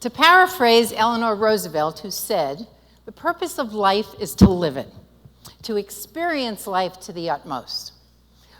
To paraphrase Eleanor Roosevelt, who said, "The purpose of life is to live it, to experience life to the utmost."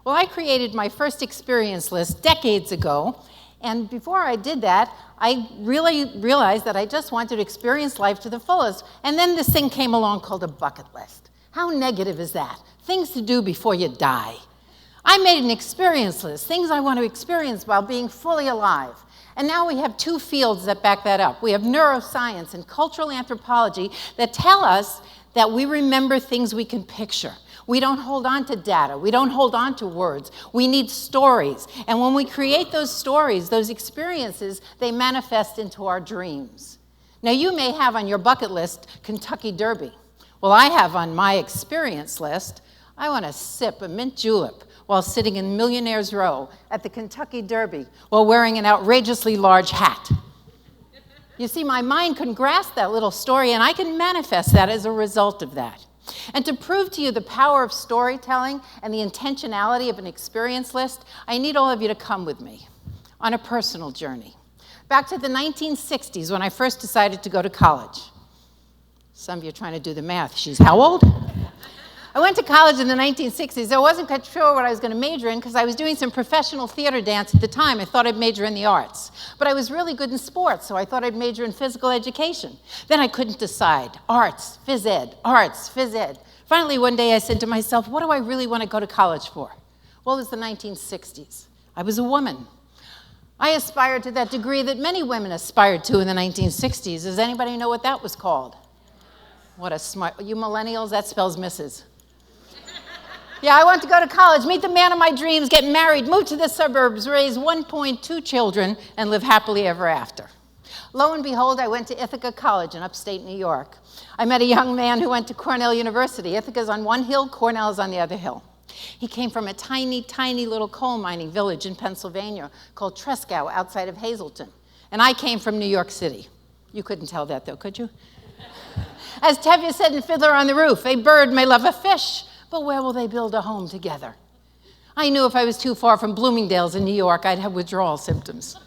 Well, I created my first experience list decades ago, and before I did that, I really realized that I just wanted to experience life to the fullest, and then this thing came along called a bucket list. How negative is that? Things to do before you die. I made an experience list, things I want to experience while being fully alive. And now we have two fields that back that up. We have neuroscience and cultural anthropology that tell us that we remember things we can picture. We don't hold on to data. We don't hold on to words. We need stories. And when we create those stories, those experiences, they manifest into our dreams. Now, you may have on your bucket list Kentucky Derby. Well, I have on my experience list, I want to sip a mint julep while sitting in Millionaire's Row at the Kentucky Derby while wearing an outrageously large hat. You see, my mind can grasp that little story, and I can manifest that as a result of that. And to prove to you the power of storytelling and the intentionality of an experience list, I need all of you to come with me on a personal journey. Back to the 1960s when I first decided to go to college. Some of you are trying to do the math. She's how old? I went to college in the 1960s. I wasn't quite sure what I was going to major in because I was doing some professional theater dance at the time. I thought I'd major in the arts. But I was really good in sports, so I thought I'd major in physical education. Then I couldn't decide. Arts, phys ed, arts, phys ed. Finally, one day I said to myself, what do I really want to go to college for? Well, it was the 1960s. I was a woman. I aspired to that degree that many women aspired to in the 1960s. Does anybody know what that was called? What a smart, you millennials, that spells Mrs. Yeah, I want to go to college, meet the man of my dreams, get married, move to the suburbs, raise 1.2 children, and live happily ever after. Lo and behold, I went to Ithaca College in upstate New York. I met a young man who went to Cornell University. Ithaca's on one hill, Cornell's on the other hill. He came from a tiny, tiny little coal mining village in Pennsylvania called Tresckow outside of Hazleton. And I came from New York City. You couldn't tell that though, could you? As Tevye said in Fiddler on the Roof, a bird may love a fish, but where will they build a home together? I knew if I was too far from Bloomingdale's in New York, I'd have withdrawal symptoms.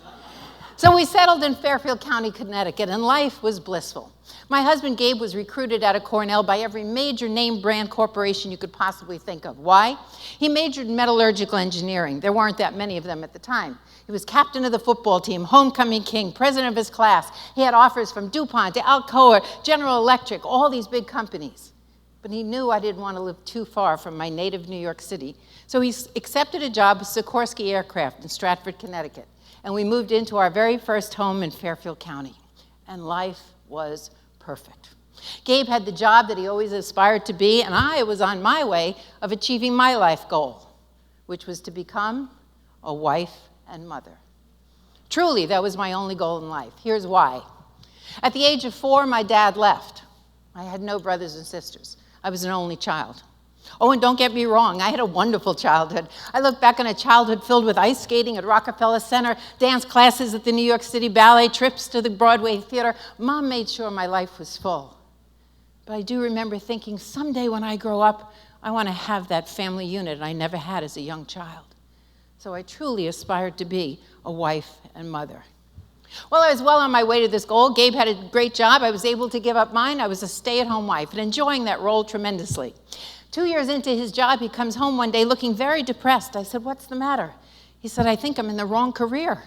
So we settled in Fairfield County, Connecticut, and life was blissful. My husband, Gabe, was recruited out of Cornell by every major name brand corporation you could possibly think of. Why? He majored in metallurgical engineering. There weren't that many of them at the time. He was captain of the football team, homecoming king, president of his class. He had offers from DuPont to Alcoa, General Electric, all these big companies. But he knew I didn't want to live too far from my native New York City. So he accepted a job with Sikorsky Aircraft in Stratford, Connecticut. And we moved into our very first home in Fairfield County. And life was perfect. Gabe had the job that he always aspired to be, and I was on my way of achieving my life goal, which was to become a wife and mother. Truly, that was my only goal in life. Here's why. At the age of 4, my dad left. I had no brothers and sisters. I was an only child. Oh, and don't get me wrong, I had a wonderful childhood. I look back on a childhood filled with ice skating at Rockefeller Center, dance classes at the New York City Ballet, trips to the Broadway Theater. Mom made sure my life was full. But I do remember thinking, someday when I grow up, I want to have that family unit I never had as a young child. So I truly aspired to be a wife and mother. Well, I was well on my way to this goal. Gabe had a great job. I was able to give up mine. I was a stay-at-home wife and enjoying that role tremendously. 2 years into his job, he comes home one day looking very depressed. I said, what's the matter? He said, I think I'm in the wrong career.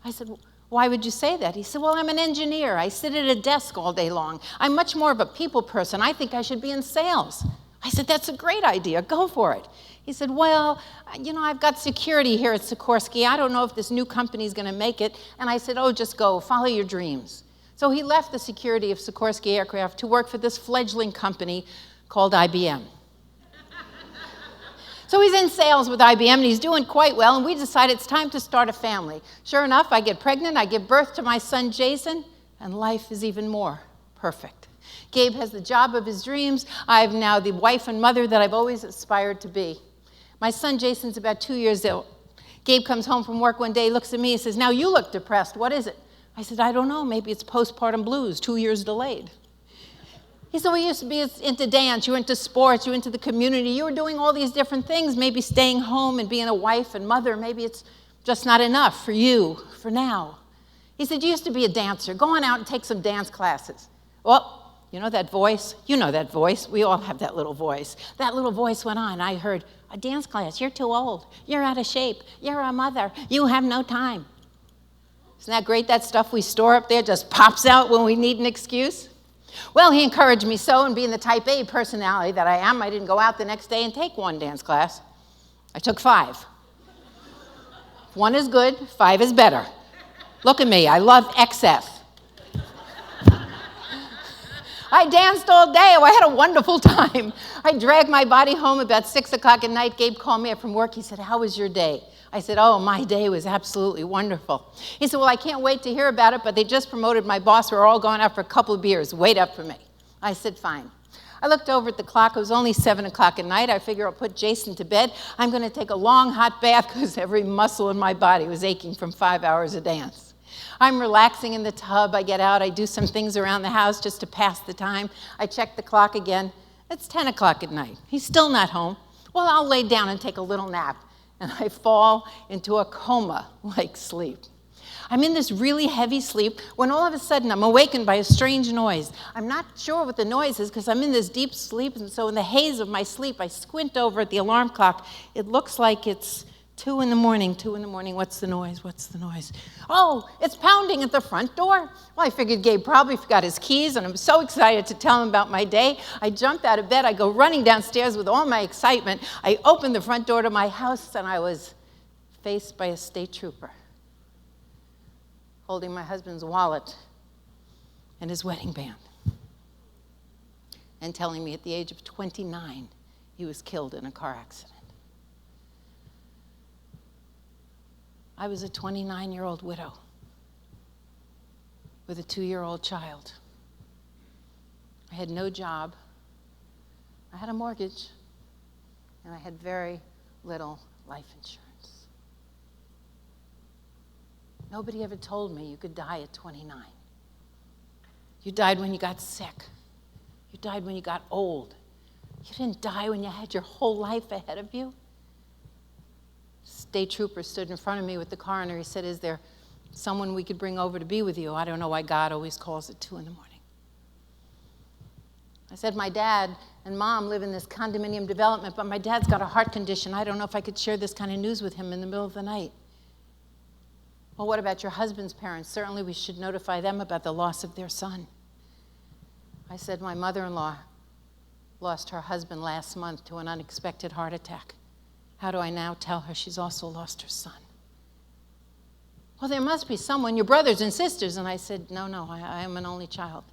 I said, why would you say that? He said, well, I'm an engineer. I sit at a desk all day long. I'm much more of a people person. I think I should be in sales. I said, that's a great idea. Go for it. He said, well, you know, I've got security here at Sikorsky. I don't know if this new company is going to make it. And I said, oh, just go. Follow your dreams. So he left the security of Sikorsky Aircraft to work for this fledgling company called IBM. So he's in sales with IBM, and he's doing quite well, and we decide it's time to start a family. Sure enough, I get pregnant, I give birth to my son, Jason, and life is even more perfect. Gabe has the job of his dreams. I'm now the wife and mother that I've always aspired to be. My son, Jason's about 2 years old. Gabe comes home from work one day, looks at me, and says, now you look depressed. What is it? I said, I don't know. Maybe it's postpartum blues, 2 years delayed. He said, well, you used to be into dance, you were into sports, you were into the community, you were doing all these different things, maybe staying home and being a wife and mother, maybe it's just not enough for you, for now. He said, you used to be a dancer. Go on out and take some dance classes. Well, you know that voice? You know that voice. We all have that little voice. That little voice went on. I heard, a dance class. You're too old. You're out of shape. You're a mother. You have no time. Isn't that great? That stuff we store up there just pops out when we need an excuse. Well, he encouraged me so, and being the type A personality that I am, I didn't go out the next day and take one dance class. I took 5. If 1 is good, 5 is better. Look at me. I love XF. I danced all day. Oh, I had a wonderful time. I dragged my body home about 6 o'clock at night. Gabe called me up from work. He said, how was your day? I said, oh, my day was absolutely wonderful. He said, well, I can't wait to hear about it, but they just promoted my boss. We're all going out for a couple of beers. Wait up for me. I said, fine. I looked over at the clock. It was only 7 o'clock at night. I figure I'll put Jason to bed. I'm going to take a long hot bath because every muscle in my body was aching from 5 hours of dance. I'm relaxing in the tub. I get out. I do some things around the house just to pass the time. I check the clock again. It's 10 o'clock at night. He's still not home. Well, I'll lay down and take a little nap. And I fall into a coma-like sleep. I'm in this really heavy sleep when all of a sudden I'm awakened by a strange noise. I'm not sure what the noise is because I'm in this deep sleep, and so in the haze of my sleep, I squint over at the alarm clock. It looks like it's 2 in the morning. 2 in the morning. What's the noise? What's the noise? Oh, it's pounding at the front door. Well, I figured Gabe probably forgot his keys, and I'm so excited to tell him about my day. I jumped out of bed. I go running downstairs with all my excitement. I opened the front door to my house, and I was faced by a state trooper holding my husband's wallet and his wedding band and telling me at the age of 29 he was killed in a car accident. I was a 29-year-old widow with a 2-year-old child. I had no job. I had a mortgage, and I had very little life insurance. Nobody ever told me you could die at 29. You died when you got sick. You died when you got old. You didn't die when you had your whole life ahead of you. State trooper stood in front of me with the coroner. He said, is there someone we could bring over to be with you? I don't know why God always calls at 2 in the morning. I said, my dad and mom live in this condominium development, but my dad's got a heart condition. I don't know if I could share this kind of news with him in the middle of the night. Well, what about your husband's parents? Certainly we should notify them about the loss of their son. I said, my mother-in-law lost her husband last month to an unexpected heart attack. How do I now tell her she's also lost her son? Well, there must be someone, your brothers and sisters. And I said, no, I am an only child.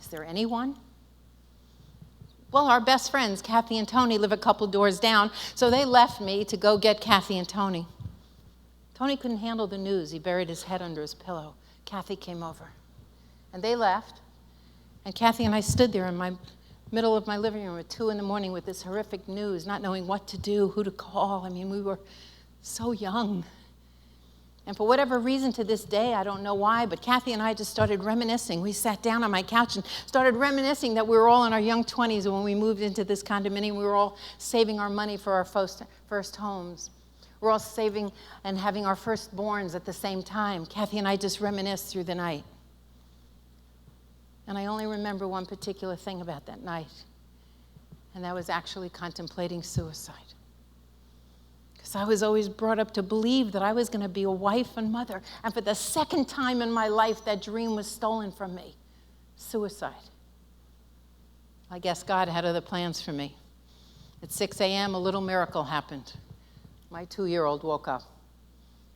Is there anyone? Well, our best friends, Kathy and Tony, live a couple doors down, so they left me to go get Kathy and Tony. Tony couldn't handle the news. He buried his head under his pillow. Kathy came over, and they left, and Kathy and I stood there in my middle of my living room at 2 in the morning with this horrific news, not knowing what to do, who to call. I mean, we were so young. And for whatever reason to this day, I don't know why, but Kathy and I just started reminiscing. We sat down on my couch and started reminiscing that we were all in our young 20s when we moved into this condominium. We were all saving our money for our first homes. We're all saving and having our firstborns at the same time. Kathy and I just reminisced through the night. And I only remember one particular thing about that night, and that was actually contemplating suicide. Because I was always brought up to believe that I was going to be a wife and mother, and for the second time in my life, that dream was stolen from me. Suicide. I guess God had other plans for me. At 6 a.m., a little miracle happened. My 2-year-old woke up,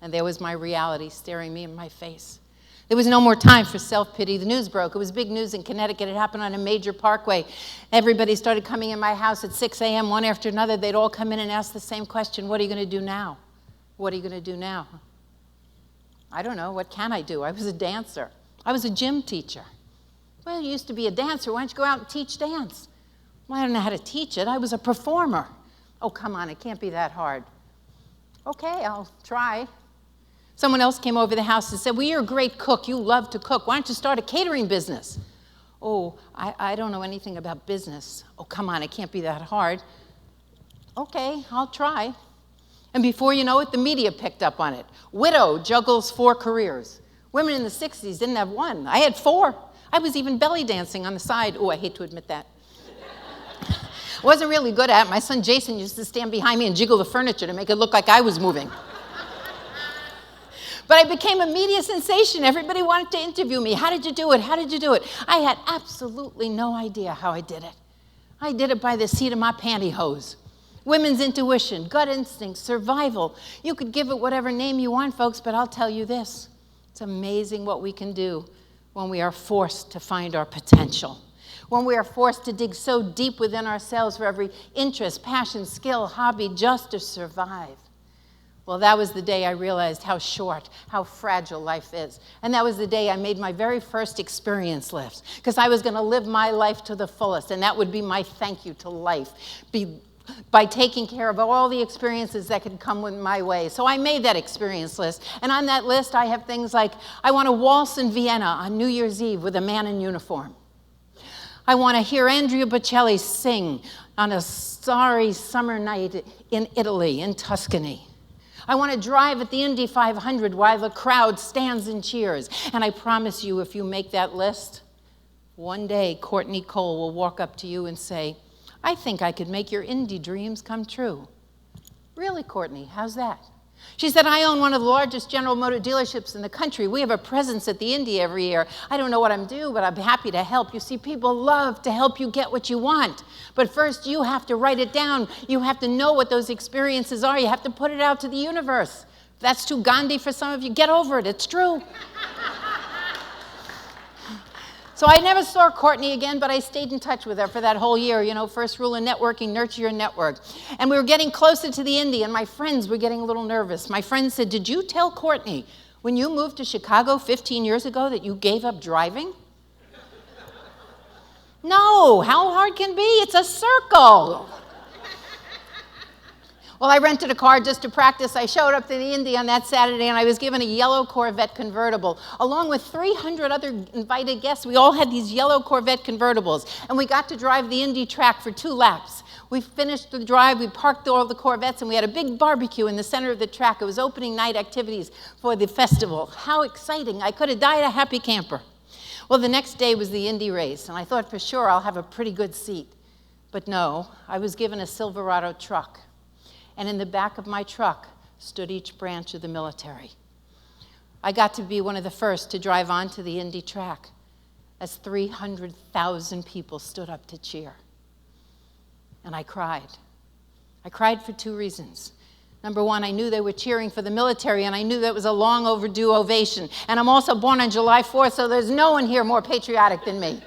and there was my reality staring me in my face. There was no more time for self-pity. The news broke. It was big news in Connecticut. It happened on a major parkway. Everybody started coming in my house at 6 a.m. one after another. They'd all come in and ask the same question, what are you going to do now? What are you going to do now? I don't know. What can I do? I was a dancer. I was a gym teacher. Well, you used to be a dancer. Why don't you go out and teach dance? Well, I don't know how to teach it. I was a performer. Oh, come on. It can't be that hard. Okay, I'll try. Someone else came over the house and said, well, you're a great cook. You love to cook. Why don't you start a catering business? Oh, I don't know anything about business. Oh, come on, it can't be that hard. Okay, I'll try. And before you know it, the media picked up on it. Widow juggles 4 careers. Women in the 60s didn't have one. I had 4. I was even belly dancing on the side. Oh, I hate to admit that. Wasn't really good at it. My son Jason used to stand behind me and jiggle the furniture to make it look like I was moving. But I became a media sensation. Everybody wanted to interview me. How did you do it? How did you do it? I had absolutely no idea how I did it. I did it by the seat of my pantyhose. Women's intuition, gut instinct, survival. You could give it whatever name you want, folks, but I'll tell you this. It's amazing what we can do when we are forced to find our potential. When we are forced to dig so deep within ourselves for every interest, passion, skill, hobby, just to survive. Well, that was the day I realized how short, how fragile life is. And that was the day I made my very first experience list, because I was going to live my life to the fullest, and that would be my thank you to life, by taking care of all the experiences that could come my way. So I made that experience list, and on that list I have things like, I want to waltz in Vienna on New Year's Eve with a man in uniform. I want to hear Andrea Bocelli sing on a starry summer night in Italy, in Tuscany. I want to drive at the Indy 500 while the crowd stands and cheers. And I promise you, if you make that list, one day Courtney Cole will walk up to you and say, I think I could make your Indy dreams come true. Really, Courtney, how's that? She said, I own one of the largest General Motor dealerships in the country. We have a presence at the Indy every year. I don't know what I'm doing, but I'm happy to help. You see, people love to help you get what you want. But first, you have to write it down. You have to know what those experiences are. You have to put it out to the universe. If that's too Gandhi for some of you, get over it. It's true. So I never saw Courtney again, but I stayed in touch with her for that whole year. You know, first rule of networking, nurture your network. And we were getting closer to the Indy, and my friends were getting a little nervous. My friend said, did you tell Courtney when you moved to Chicago 15 years ago that you gave up driving? No, how hard can be? It's a circle. Well, I rented a car just to practice. I showed up to the Indy on that Saturday, and I was given a yellow Corvette convertible. Along with 300 other invited guests, we all had these yellow Corvette convertibles, and we got to drive the Indy track for 2 laps. We finished the drive, we parked all the Corvettes, and we had a big barbecue in the center of the track. It was opening night activities for the festival. How exciting. I could have died a happy camper. Well, the next day was the Indy race, and I thought for sure I'll have a pretty good seat. But no, I was given a Silverado truck. And in the back of my truck stood each branch of the military. I got to be one of the first to drive onto the Indy track as 300,000 people stood up to cheer. And I cried. I cried for 2 reasons. Number one, I knew they were cheering for the military, and I knew that was a long overdue ovation. And I'm also born on July 4th, so there's no one here more patriotic than me.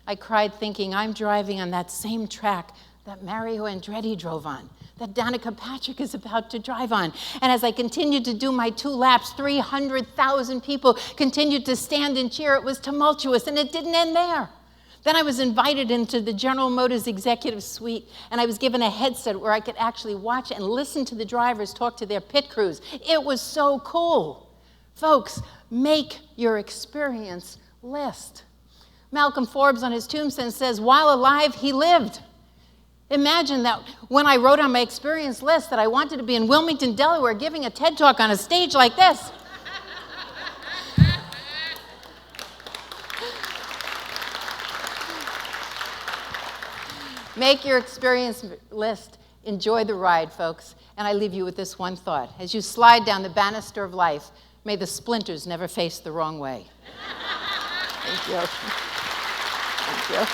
I cried thinking, I'm driving on that same track that Mario Andretti drove on, that Danica Patrick is about to drive on. And as I continued to do my 2 laps, 300,000 people continued to stand and cheer. It was tumultuous, and it didn't end there. Then I was invited into the General Motors executive suite, and I was given a headset where I could actually watch and listen to the drivers talk to their pit crews. It was so cool. Folks, make your experience list. Malcolm Forbes on his tombstone says, while alive, he lived. Imagine that when I wrote on my experience list that I wanted to be in Wilmington, Delaware, giving a TED Talk on a stage like this. Make your experience list. Enjoy the ride, folks. And I leave you with this one thought. As you slide down the banister of life, may the splinters never face the wrong way. Thank you. Thank you.